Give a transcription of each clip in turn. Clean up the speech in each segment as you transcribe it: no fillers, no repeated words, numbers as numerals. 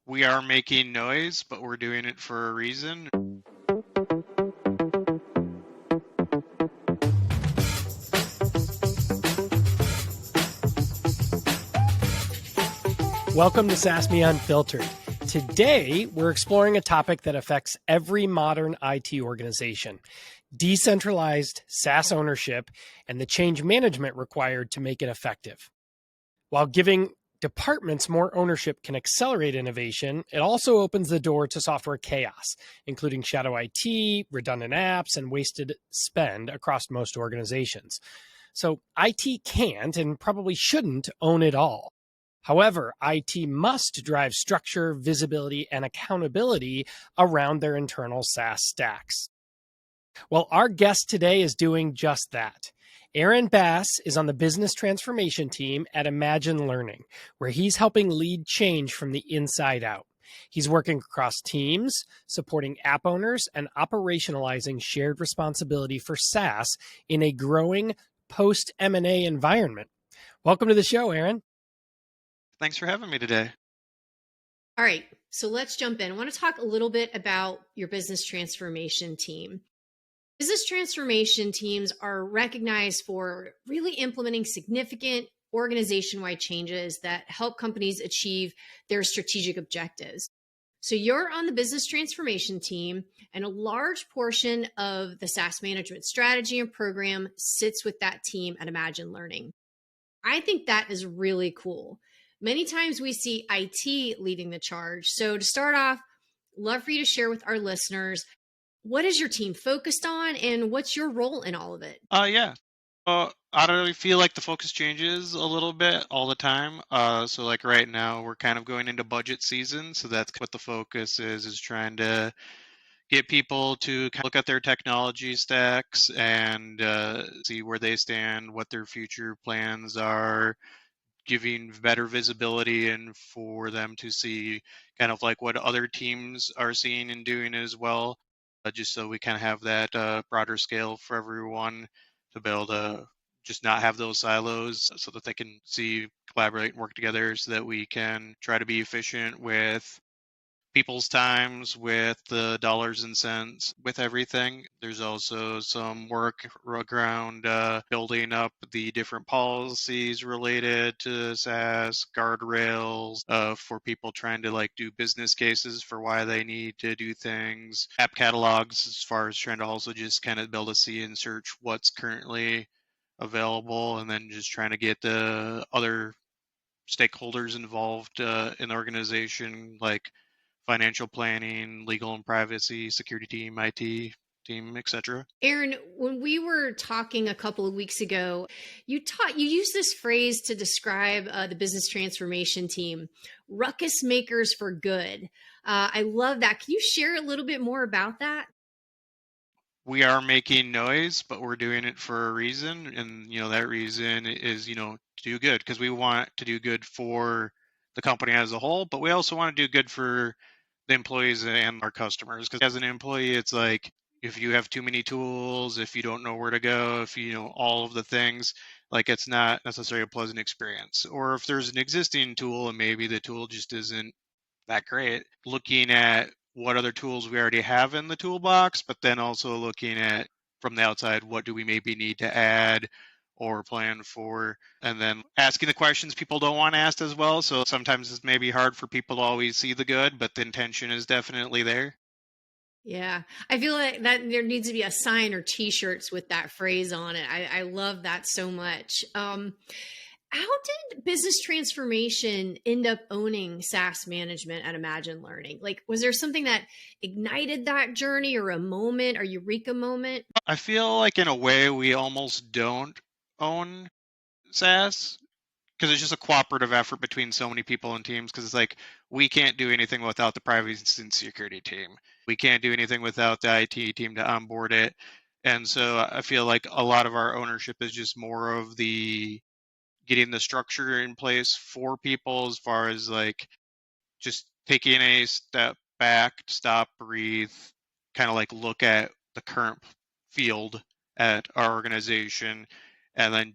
We are making noise, but we're doing it for a reason. Welcome to SaaS Me Unfiltered. Today, we're exploring a topic that affects every modern IT organization: decentralized SaaS ownership and the change management required to make it effective. While giving departments more ownership can accelerate innovation, it also opens the door to software chaos, including shadow IT, redundant apps, and wasted spend across most organizations. So IT can't and probably shouldn't own it all. However, IT must drive structure, visibility, and accountability around their internal SaaS stacks. Well, our guest today is doing just that. Aaron Bass is on the business transformation team at Imagine Learning, where he's helping lead change from the inside out. He's working across teams, supporting app owners, and operationalizing shared responsibility for SaaS in a growing post-M&A environment. Welcome to the show, Aaron. Thanks for having me today. All right, so let's jump in. I want to talk a little bit about your business transformation team. Business transformation teams are recognized for really implementing significant organization-wide changes that help companies achieve their strategic objectives. So you're on the business transformation team, and a large portion of the SaaS management strategy and program sits with that team at Imagine Learning. I think that is really cool. Many times we see IT leading the charge. So to start off, love for you to share with our listeners, what is your team focused on and what's your role in all of it? Yeah. I don't really feel like the focus changes a little bit all the time. So like right now we're kind of going into budget season. So that's what the focus is trying to get people to kind of look at their technology stacks and see where they stand, what their future plans are, giving better visibility and for them to see kind of like what other teams are seeing and doing as well, just so we kind of have that broader scale for everyone to be able to just not have those silos so that they can see, collaborate, and work together so that we can try to be efficient with people's times, with the dollars and cents, with everything. There's also some work around building up the different policies related to SaaS, guardrails for people trying to like do business cases for why they need to do things, app catalogs as far as trying to also just kind of be able to see and search what's currently available, and then just trying to get the other stakeholders involved in the organization, like financial planning, legal and privacy, security team, IT team, etc. Aaron, when we were talking a couple of weeks ago, you used this phrase to describe the business transformation team, ruckus makers for good. I love that. Can you share a little bit more about that? We are making noise, but we're doing it for a reason. And, that reason is, to do good, because we want to do good for the company as a whole, but we also want to do good for the employees and our customers. Because as an employee, it's like, if you have too many tools, if you don't know where to go, if you know all of the things, like it's not necessarily a pleasant experience. Or if there's an existing tool and maybe the tool just isn't that great, looking at what other tools we already have in the toolbox, but then also looking at from the outside, what do we maybe need to add or plan for, and then asking the questions people don't want asked as well. So sometimes it's maybe hard for people to always see the good, but the intention is definitely there. Yeah, I feel like that there needs to be a sign or t-shirts with that phrase on it. I love that so much. How did business transformation end up owning SaaS management at Imagine Learning? Like, was there something that ignited that journey or a moment or eureka moment? I feel like in a way we almost don't own SaaS, because it's just a cooperative effort between so many people and teams. Because it's like, we can't do anything without the privacy and security team. We can't do anything without the IT team to onboard it. And so I feel like a lot of our ownership is just more of the getting the structure in place for people, as far as like just taking a step back, stop, breathe, kind of like look at the current field at our organization, and then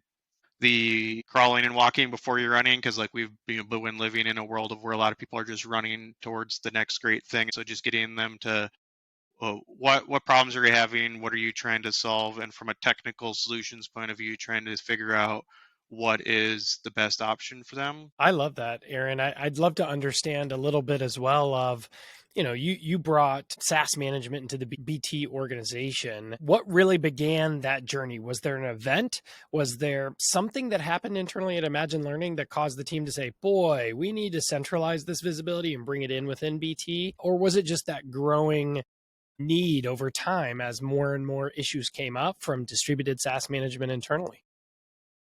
the crawling and walking before you're running, because like we've been living in a world of where a lot of people are just running towards the next great thing. So just getting them to what problems are you having, what are you trying to solve, and from a technical solutions point of view, trying to figure out what is the best option for them. I love that, Aaron. I'd love to understand a little bit as well of, you brought SaaS management into the BT organization. What really began that journey? Was there an event? Was there something that happened internally at Imagine Learning that caused the team to say, boy, we need to centralize this visibility and bring it in within BT? Or was it just that growing need over time as more and more issues came up from distributed SaaS management internally?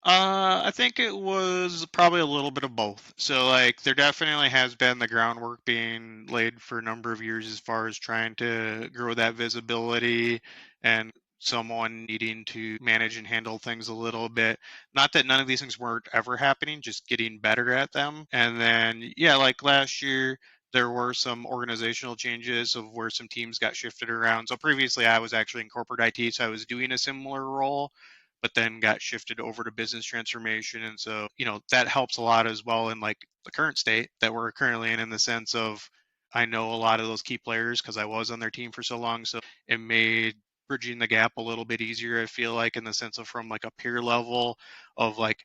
I think it was probably a little bit of both. So, like, there definitely has been the groundwork being laid for a number of years as far as trying to grow that visibility and someone needing to manage and handle things a little bit. Not that none of these things weren't ever happening, just getting better at them. And then, yeah, like last year, there were some organizational changes of where some teams got shifted around. So previously, I was actually in corporate IT, so I was doing a similar role, but then got shifted over to business transformation. And so, that helps a lot as well in like the current state that we're currently in the sense of I know a lot of those key players because I was on their team for so long. So it made bridging the gap a little bit easier, I feel like, in the sense of from like a peer level of like,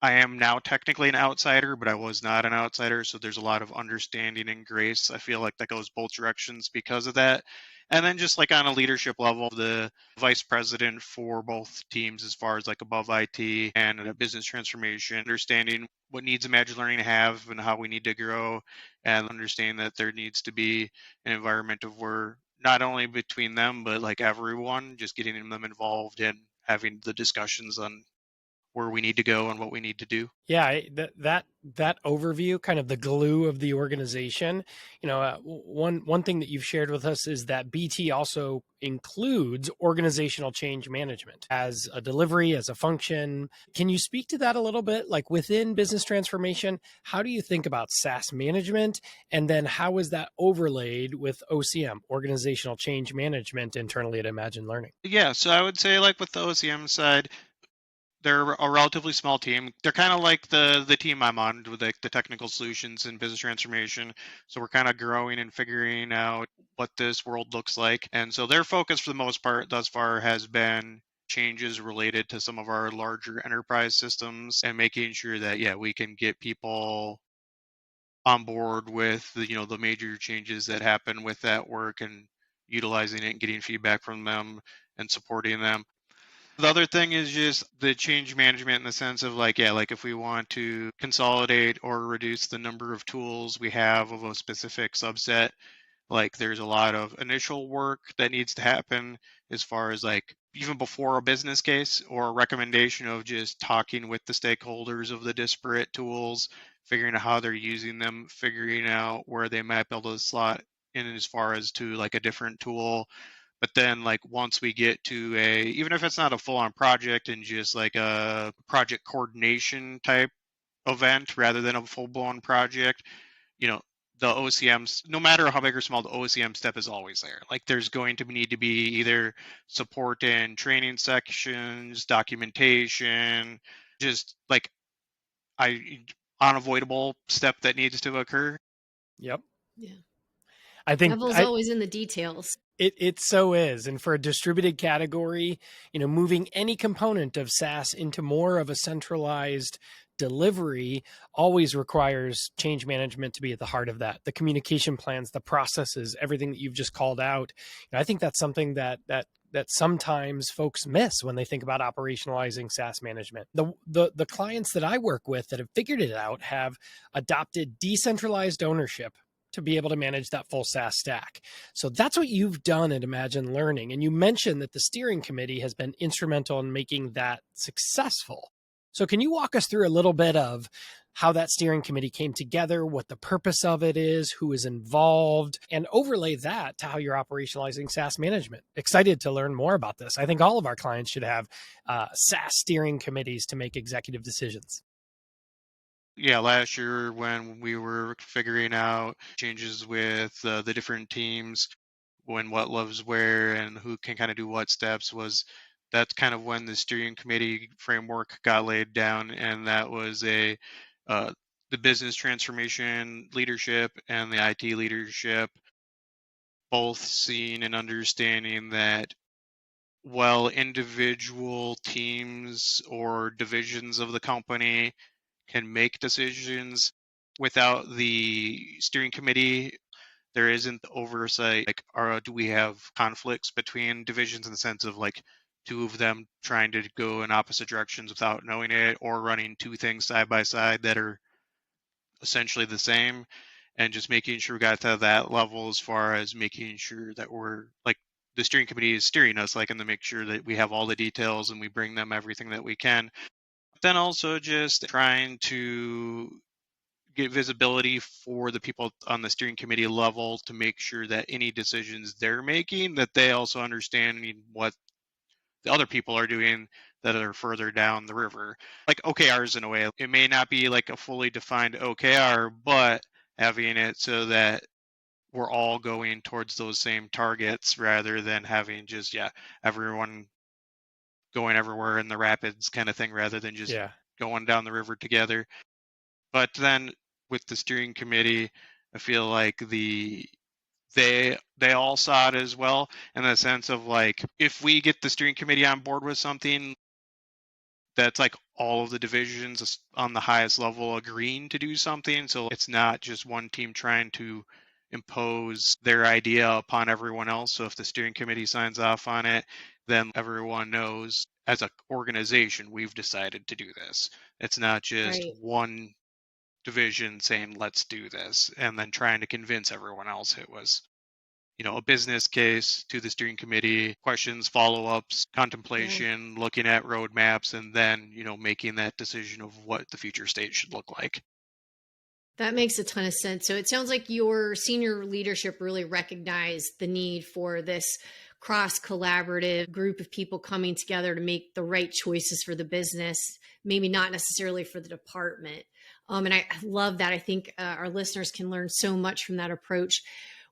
I am now technically an outsider, but I was not an outsider. So there's a lot of understanding and grace. I feel like that goes both directions because of that. And then just like on a leadership level, the vice president for both teams, as far as like above IT and a business transformation, understanding what needs Imagine Learning to have and how we need to grow, and understanding that there needs to be an environment of where not only between them, but like everyone, just getting them involved and having the discussions on where we need to go and what we need to do. Yeah, that overview, kind of the glue of the organization. One thing that you've shared with us is that BT also includes organizational change management as a delivery, as a function. Can you speak to that a little bit? Like within business transformation, how do you think about SaaS management, and then how is that overlaid with OCM, organizational change management, internally at Imagine Learning? Yeah, so I would say like with the OCM side, they're a relatively small team. They're kind of like the team I'm on with like the technical solutions and business transformation. So we're kind of growing and figuring out what this world looks like. And so their focus for the most part thus far has been changes related to some of our larger enterprise systems and making sure that we can get people on board with the major changes that happen with that work and utilizing it and getting feedback from them and supporting them. The other thing is just the change management in the sense of like, like if we want to consolidate or reduce the number of tools we have of a specific subset, like there's a lot of initial work that needs to happen as far as like even before a business case or a recommendation of just talking with the stakeholders of the disparate tools, figuring out how they're using them, figuring out where they might be able to slot in as far as to like a different tool. But then like once we get to even if it's not a full on project and just like a project coordination type event rather than a full blown project, you know, the OCMs, no matter how big or small, the OCM step is always there. Like there's going to need to be either support and training sections, documentation, just like I unavoidable step that needs to occur. Yep. Yeah. I think Devil's always in the details. It so is. And for a distributed category, moving any component of SaaS into more of a centralized delivery always requires change management to be at the heart of that. The communication plans, the processes, everything that you've just called out. I think that's something that sometimes folks miss when they think about operationalizing SaaS management. The clients that I work with that have figured it out have adopted decentralized ownership to be able to manage that full SaaS stack. So that's what you've done at Imagine Learning. And you mentioned that the steering committee has been instrumental in making that successful. So can you walk us through a little bit of how that steering committee came together, what the purpose of it is, who is involved, and overlay that to how you're operationalizing SaaS management? Excited to learn more about this. I think all of our clients should have SaaS steering committees to make executive decisions. Yeah, last year when we were figuring out changes with the different teams, when what lives where and who can kind of do what steps, was That's kind of when the steering committee framework got laid down, and that was uh, the business transformation leadership and the IT leadership both seeing and understanding that while individual teams or divisions of the company can make decisions without the steering committee, there isn't oversight. Like, do we have conflicts between divisions in the sense of like two of them trying to go in opposite directions without knowing it, or running two things side by side that are essentially the same? And just making sure we got to that level as far as making sure that we're like the steering committee is steering us, like, and to make sure that we have all the details and we bring them everything that we can. But then also just trying to get visibility for the people on the steering committee level to make sure that any decisions they're making, that they also understand what the other people are doing that are further down the river. Like OKRs in a way. It may not be like a fully defined OKR, but having it so that we're all going towards those same targets rather than having just, everyone going everywhere in the rapids kind of thing rather than just going down the river together. But then with the steering committee, I feel like they all saw it as well, in the sense of like, if we get the steering committee on board with something, that's like all of the divisions on the highest level agreeing to do something. So it's not just one team trying to impose their idea upon everyone else. So if the steering committee signs off on it, then everyone knows as an organization we've decided to do this. It's not just one division saying let's do this and then trying to convince everyone else. It was a business case to the steering committee, questions, follow-ups, contemplation, looking at roadmaps, and then making that decision of what the future state should look like. That makes a ton of sense. So it sounds like your senior leadership really recognized the need for this cross-collaborative group of people coming together to make the right choices for the business, maybe not necessarily for the department. And I love that. I think our listeners can learn so much from that approach.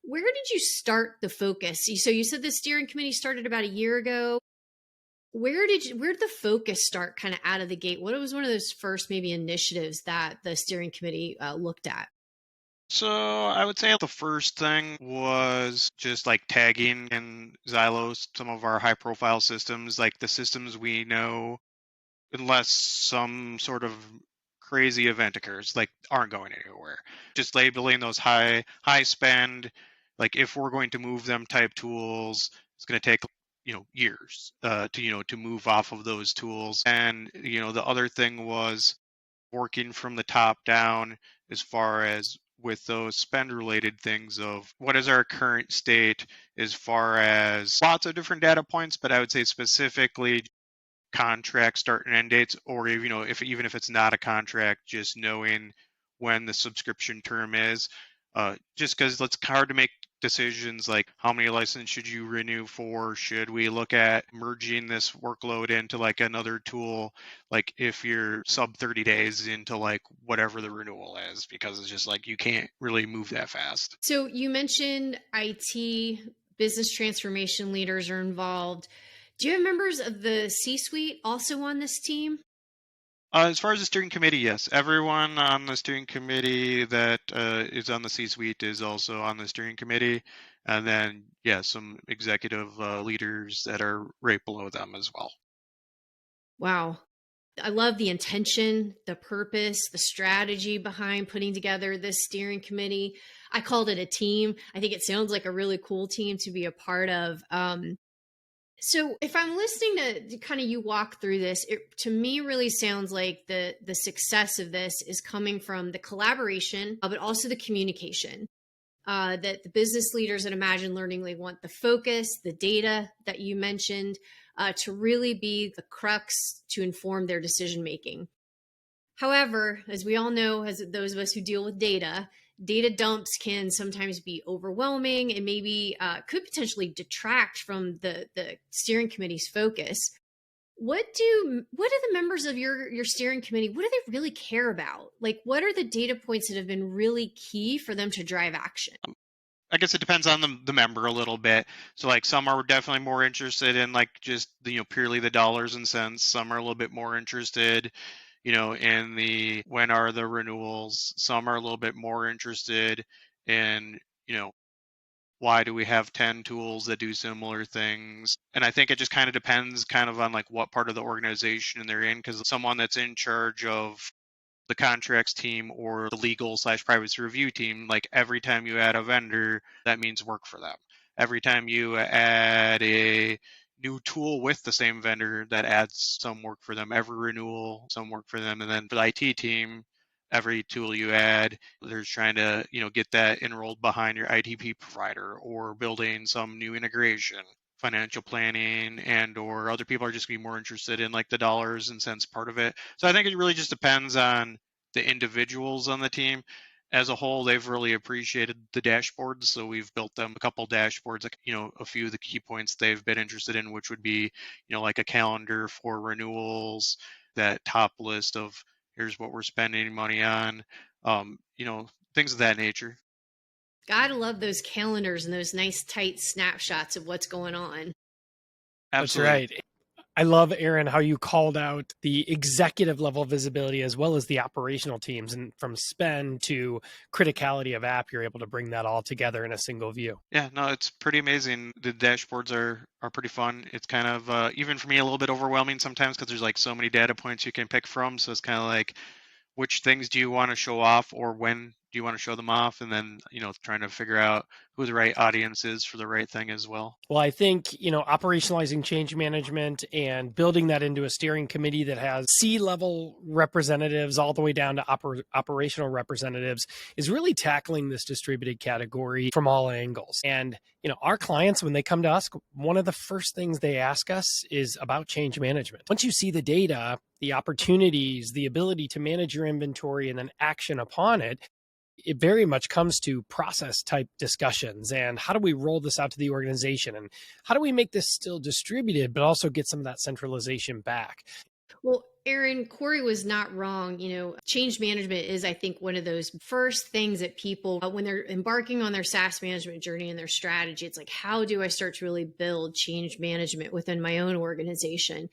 Where did you start the focus? So you said the steering committee started about a year ago. Where did the focus start kind of out of the gate? What was one of those first maybe initiatives that the steering committee looked at? So I would say the first thing was just like tagging in Zylo some of our high profile systems, like the systems we know, unless some sort of crazy event occurs, like aren't going anywhere. Just labeling those high spend, like if we're going to move them type tools, it's going to take years to move off of those tools. And the other thing was working from the top down as far as with those spend related things of what is our current state as far as lots of different data points, but I would say specifically contract start and end dates, or even if it's not a contract, just knowing when the subscription term is, just because it's hard to make decisions like how many licenses should you renew for. Should we look at merging this workload into like another tool, like if you're sub 30 days into like whatever the renewal is, because it's just like you can't really move that fast. So you mentioned IT business transformation leaders are involved. Do you have members of the C-suite also on this team? As far as the steering committee, yes. Everyone on the steering committee that is on the C-suite is also on the steering committee. And then, some executive leaders that are right below them as well. Wow. I love the intention, the purpose, the strategy behind putting together this steering committee. I called it a team. I think it sounds like a really cool team to be a part of. So if I'm listening to kind of you walk through this, it to me really sounds like the success of this is coming from the collaboration, but also the communication. That the business leaders at Imagine Learning, they want the focus, the data that you mentioned, to really be the crux to inform their decision making. However, as we all know, as those of us who deal with data dumps can sometimes be overwhelming and maybe could potentially detract from the steering committee's focus. What do the members of your steering committee, what do they really care about? Like, what are the data points that have been really key for them to drive action? I guess it depends on the member a little bit. So like some are definitely more interested in like just purely the dollars and cents. Some are a little bit more interested, in the when are the renewals. Some are a little bit more interested in, why do we have 10 tools that do similar things? And I think it just kind of depends kind of on like what part of the organization they're in, because someone that's in charge of the contracts team or the legal/privacy review team, like every time you add a vendor, that means work for them. Every time you add a new tool with the same vendor, that adds some work for them. Every renewal, some work for them. And then for the IT team, every tool you add, they're trying to, get that enrolled behind your ITP provider or building some new integration. Financial planning and or other people are just gonna be more interested in like the dollars and cents part of it. So I think it really just depends on the individuals on the team. As a whole, they've really appreciated the dashboards, so we've built them a couple dashboards, like a few of the key points they've been interested in, which would be like a calendar for renewals, that top list of here's what we're spending money on, things of that nature. Gotta love those calendars and those nice tight snapshots of what's going on. Absolutely. That's right. I love, Aaron, how you called out the executive level visibility as well as the operational teams. And from spend to criticality of app, you're able to bring that all together in a single view. Yeah, no, it's pretty amazing. The dashboards are pretty fun. It's kind of even for me a little bit overwhelming sometimes because there's like so many data points you can pick from. So it's kind of like, which things do you want to show off or when do you want to show them off? And then, trying to figure out who the right audience is for the right thing as well. Well, I think, operationalizing change management and building that into a steering committee that has C-level representatives all the way down to operational representatives is really tackling this distributed category from all angles. And, our clients, when they come to us, one of the first things they ask us is about change management. Once you see the data, the opportunities, the ability to manage your inventory and then action upon it, it very much comes to process type discussions and how do we roll this out to the organization and how do we make this still distributed but also get some of that centralization back. Well, Aaron, Corey was not wrong. Change management is, I think, one of those first things that people, when they're embarking on their SaaS management journey and their strategy, it's like, how do I start to really build change management within my own organization?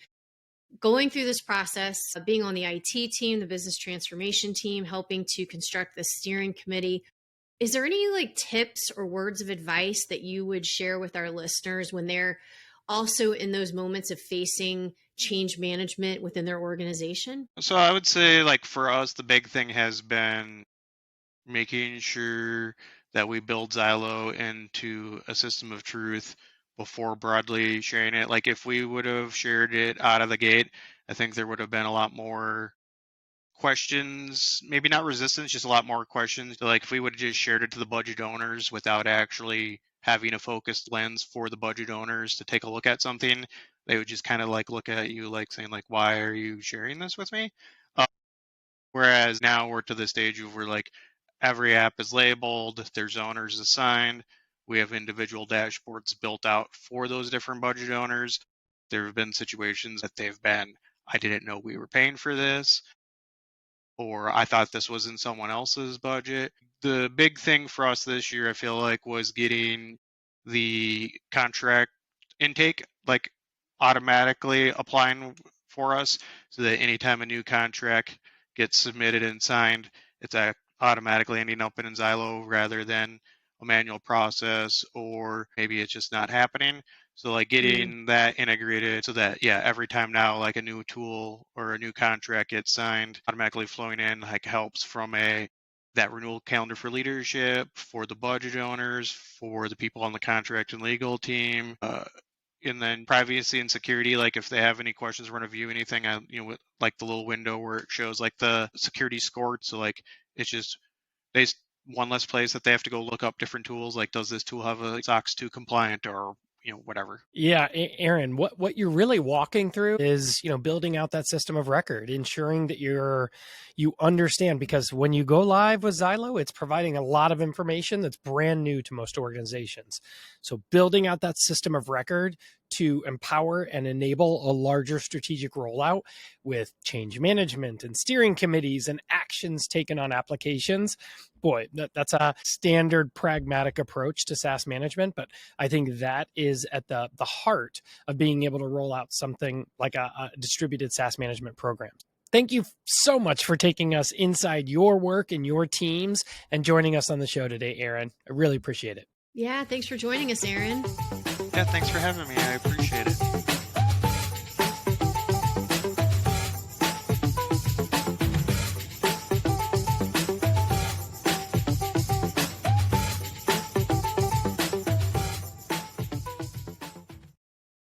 Going through this process, being on the IT team, the business transformation team, helping to construct the steering committee, is there any like tips or words of advice that you would share with our listeners when they're also in those moments of facing change management within their organization? So I would say like for us, the big thing has been making sure that we build Zylo into a system of truth before broadly sharing it. Like if we would have shared it out of the gate, I think there would have been a lot more questions, maybe not resistance, just a lot more questions. Like if we would have just shared it to the budget owners without actually having a focused lens for the budget owners to take a look at something, they would just kind of like look at you like saying like, why are you sharing this with me? Whereas now we're to the stage of where like every app is labeled, there's owners assigned. We have individual dashboards built out for those different budget owners. There have been situations that they've been, I didn't know we were paying for this, or I thought this was in someone else's budget. The big thing for us this year, I feel like, was getting the contract intake like automatically applying for us so that anytime a new contract gets submitted and signed, it's automatically ending up in Zylo rather than a manual process, or maybe it's just not happening. So like getting that integrated so that, yeah, every time now like a new tool or a new contract gets signed, automatically flowing in like helps from that renewal calendar for leadership, for the budget owners, for the people on the contract and legal team, and then privacy and security. Like if they have any questions, want to view anything, like the little window where it shows like the security score. So like it's just they one less place that they have to go look up different tools. Like does this tool have a SOX 2 compliant or whatever. Yeah, Aaron, what you're really walking through is, building out that system of record, ensuring that you understand, because when you go live with Zylo, it's providing a lot of information that's brand new to most organizations. So building out that system of record to empower and enable a larger strategic rollout with change management and steering committees and actions taken on applications. Boy, that's a standard pragmatic approach to SaaS management, but I think that is at the heart of being able to roll out something like a distributed SaaS management program. Thank you so much for taking us inside your work and your teams and joining us on the show today, Aaron. I really appreciate it. Yeah, thanks for joining us, Aaron. Yeah, thanks for having me. I appreciate it.